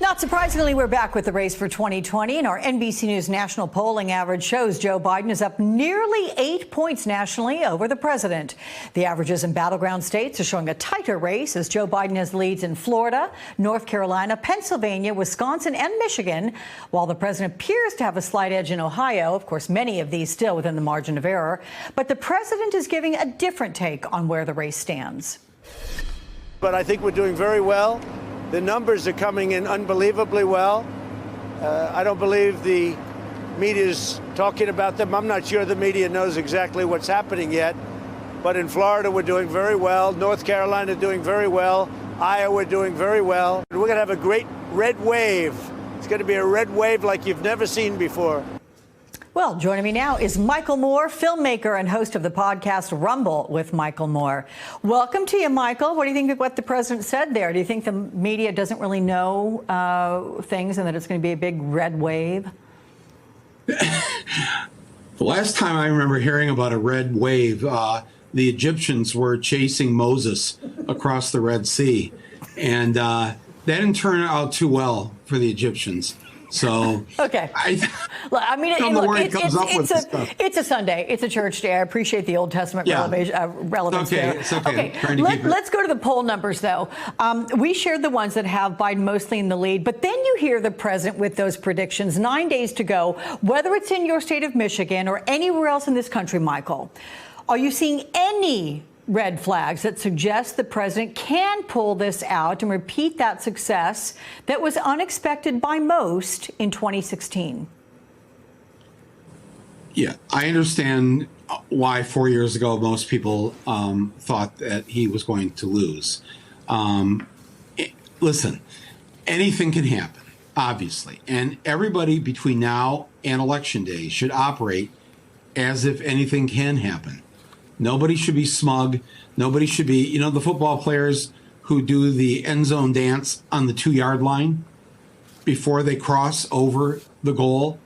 Not surprisingly, we're back with the race for 2020, and our NBC News national polling average shows Joe Biden is up nearly 8 points nationally over the president. The averages in battleground states are showing a tighter race as Joe Biden has leads in Florida, North Carolina, Pennsylvania, Wisconsin, and Michigan, while the president appears to have a slight edge in Ohio. Of course, many of these still within the margin of error. But the president is giving a different take on where the race stands. But I think we're doing very well. The numbers are coming in unbelievably well. I don't believe the media's talking about them. I'm not sure the media knows exactly what's happening yet. But in Florida, we're doing very well. North Carolina doing very well. Iowa doing very well. We're going to have a great red wave. It's going to be a red wave like you've never seen before. Well, joining me now is Michael Moore, filmmaker and host of the podcast Rumble with Michael Moore. Welcome to you, Michael. What do you think of what the president said there? Do you think the media doesn't really know things and that it's going to be a big red wave? The last time I remember hearing about a red wave, the Egyptians were chasing Moses across the Red Sea. And that didn't turn out too well for the Egyptians. So, okay. I mean, it's a Sunday. It's a church day. I appreciate the Old Testament relevance there. It's okay. Let's go to the poll numbers, though. We shared the ones that have Biden mostly in the lead, but then you hear the president with those predictions. 9 days to go, whether it's in your state of Michigan or anywhere else in this country, Michael. Are you seeing any red flags that suggest the president can pull this out and repeat that success that was unexpected by most in 2016? Yeah, I understand why 4 years ago most people thought that he was going to lose. Listen, anything can happen, obviously, and everybody between now and Election Day should operate as if anything can happen. Nobody should be smug. Nobody should be, the football players who do the end zone dance on the 2-yard line before they cross over the goal.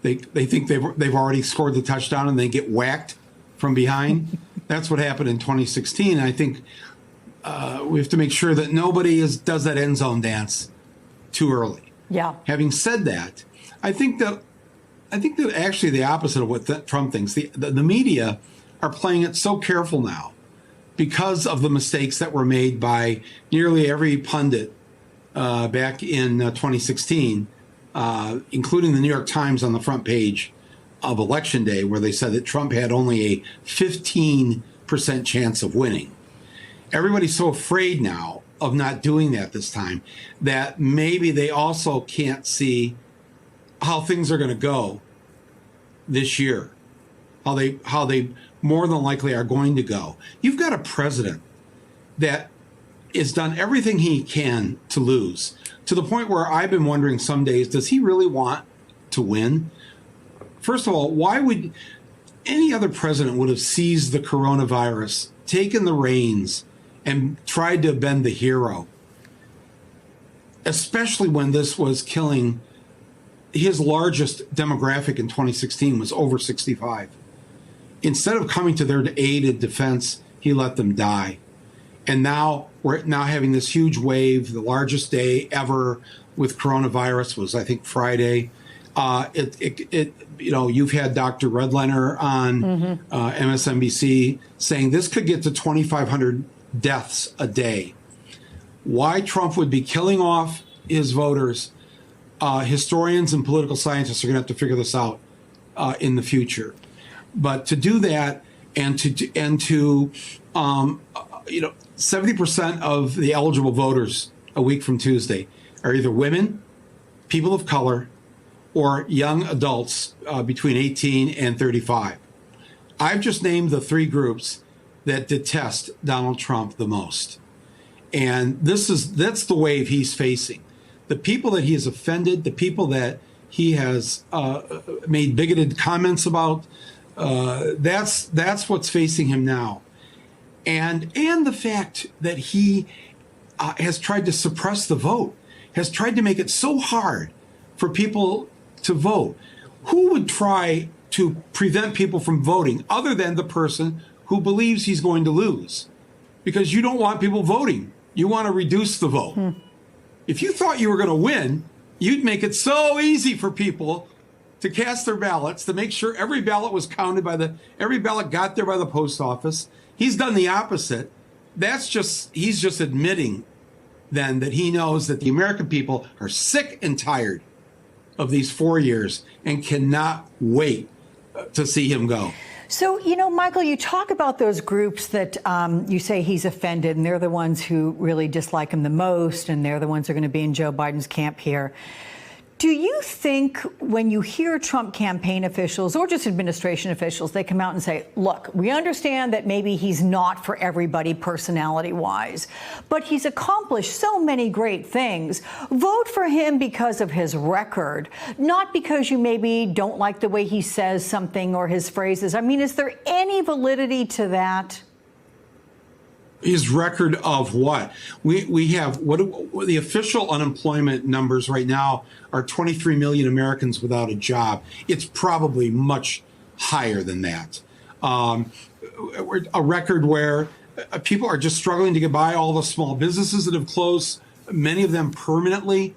They think they've already scored the touchdown and they get whacked from behind. That's what happened in 2016. I think we have to make sure that nobody does that end zone dance too early. Yeah. Having said that, I think that actually the opposite of what Trump thinks. The media are playing it so careful now because of the mistakes that were made by nearly every pundit back in 2016, including the New York Times on the front page of Election Day, where they said that Trump had only a 15% chance of winning. Everybody's so afraid now of not doing that this time that maybe they also can't see how things are going to go this year, how they more than likely are going to go. You've got a president that has done everything he can to lose, to the point where I've been wondering some days, does he really want to win? First of all, why would any other president would have seized the coronavirus, taken the reins, and tried to bend the hero, especially when this was killing his largest demographic in 2016 was over 65. Instead of coming to their aid and defense, he let them die. And now we're having this huge wave. The largest day ever with coronavirus was, I think, Friday. You've had Dr. Redlener on MSNBC saying this could get to 2,500 deaths a day. Why Trump would be killing off his voters, historians and political scientists are going to have to figure this out in the future. But to do that and to 70% of the eligible voters a week from Tuesday are either women, people of color, or young adults between 18 and 35. I've just named the three groups that detest Donald Trump the most. And that's the wave he's facing. The people that he has offended, the people that he has made bigoted comments about, that's what's facing him now. And the fact that he has tried to suppress the vote, has tried to make it so hard for people to vote. Who would try to prevent people from voting other than the person who believes he's going to lose? Because you don't want people voting. You want to reduce the vote. If you thought you were going to win, you'd make it so easy for people to cast their ballots, to make sure every ballot was counted every ballot got there by the post office. He's done the opposite. He's just admitting then that he knows that the American people are sick and tired of these 4 years and cannot wait to see him go. So, Michael, you talk about those groups that you say he's offended, and they're the ones who really dislike him the most, and they're the ones who are going to be in Joe Biden's camp here. Do you think when you hear Trump campaign officials or just administration officials, they come out and say, look, we understand that maybe he's not for everybody personality-wise, but he's accomplished so many great things. Vote for him because of his record, not because you maybe don't like the way he says something or his phrases. I mean, is there any validity to that? His record of what? We have what the official unemployment numbers right now are 23 million Americans without a job. It's probably much higher than that. A record where people are just struggling to get by. All the small businesses that have closed, many of them permanently.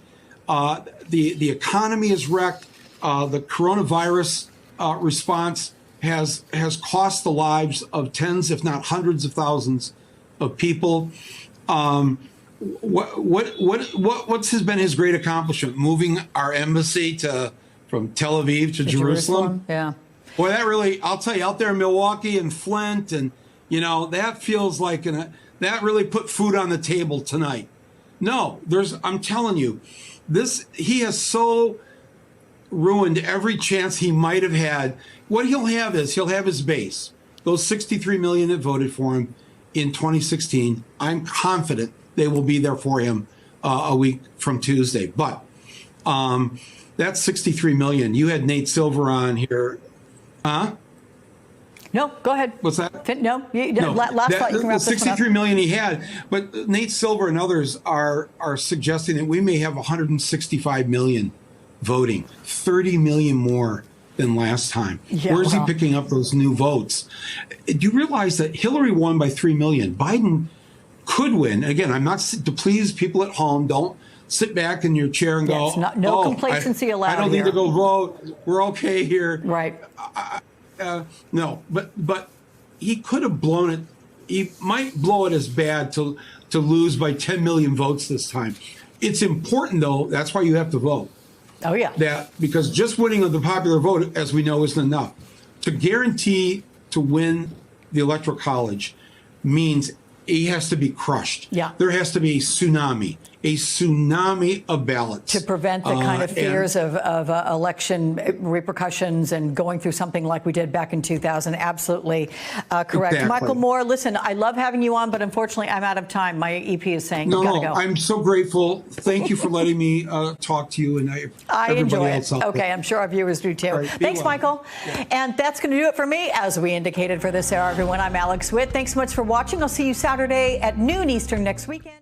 The economy is wrecked. The coronavirus response has cost the lives of tens, if not hundreds of thousands of people. What's been his great accomplishment? Moving our embassy from Tel Aviv to Jerusalem. Yeah. Boy, that really, I'll tell you, out there in Milwaukee and Flint, and that feels like that really put food on the table tonight. No, I'm telling you, he has so ruined every chance he might have had. What he'll have his base, those 63 million that voted for him in 2016. I'm confident they will be there for him a week from Tuesday. But that's 63 million. You had Nate Silver on here. Huh? No, go ahead. What's that? No, last thought. You can wrap this one up. 63 million he had. But Nate Silver and others are suggesting that we may have 165 million voting, 30 million more than last time. Yeah, where's he picking up those new votes? Do you realize that Hillary won by 3 million? Biden could win. Again, I'm not to please people at home. Don't sit back in your chair and go, no complacency allowed. I don't need to go vote. We're okay here. Right. No, but he could have blown it. He might blow it as bad to lose by 10 million votes this time. It's important, though. That's why you have to vote. Oh, yeah. Because just winning of the popular vote, as we know, isn't enough. To guarantee to win the Electoral College means he has to be crushed. Yeah. There has to be a tsunami of ballots. To prevent the kind of fears of election repercussions and going through something like we did back in 2000. Absolutely correct. Exactly. Michael Moore, listen, I love having you on, but unfortunately I'm out of time. My EP is saying you've got to go. I'm so grateful. Thank you for letting me talk to you. And I enjoy it. Okay, I'm sure our viewers do too. Right, thanks, Michael. Yeah. And that's going to do it for me. As we indicated for this hour, everyone, I'm Alex Witt. Thanks so much for watching. I'll see you Saturday at noon Eastern next weekend.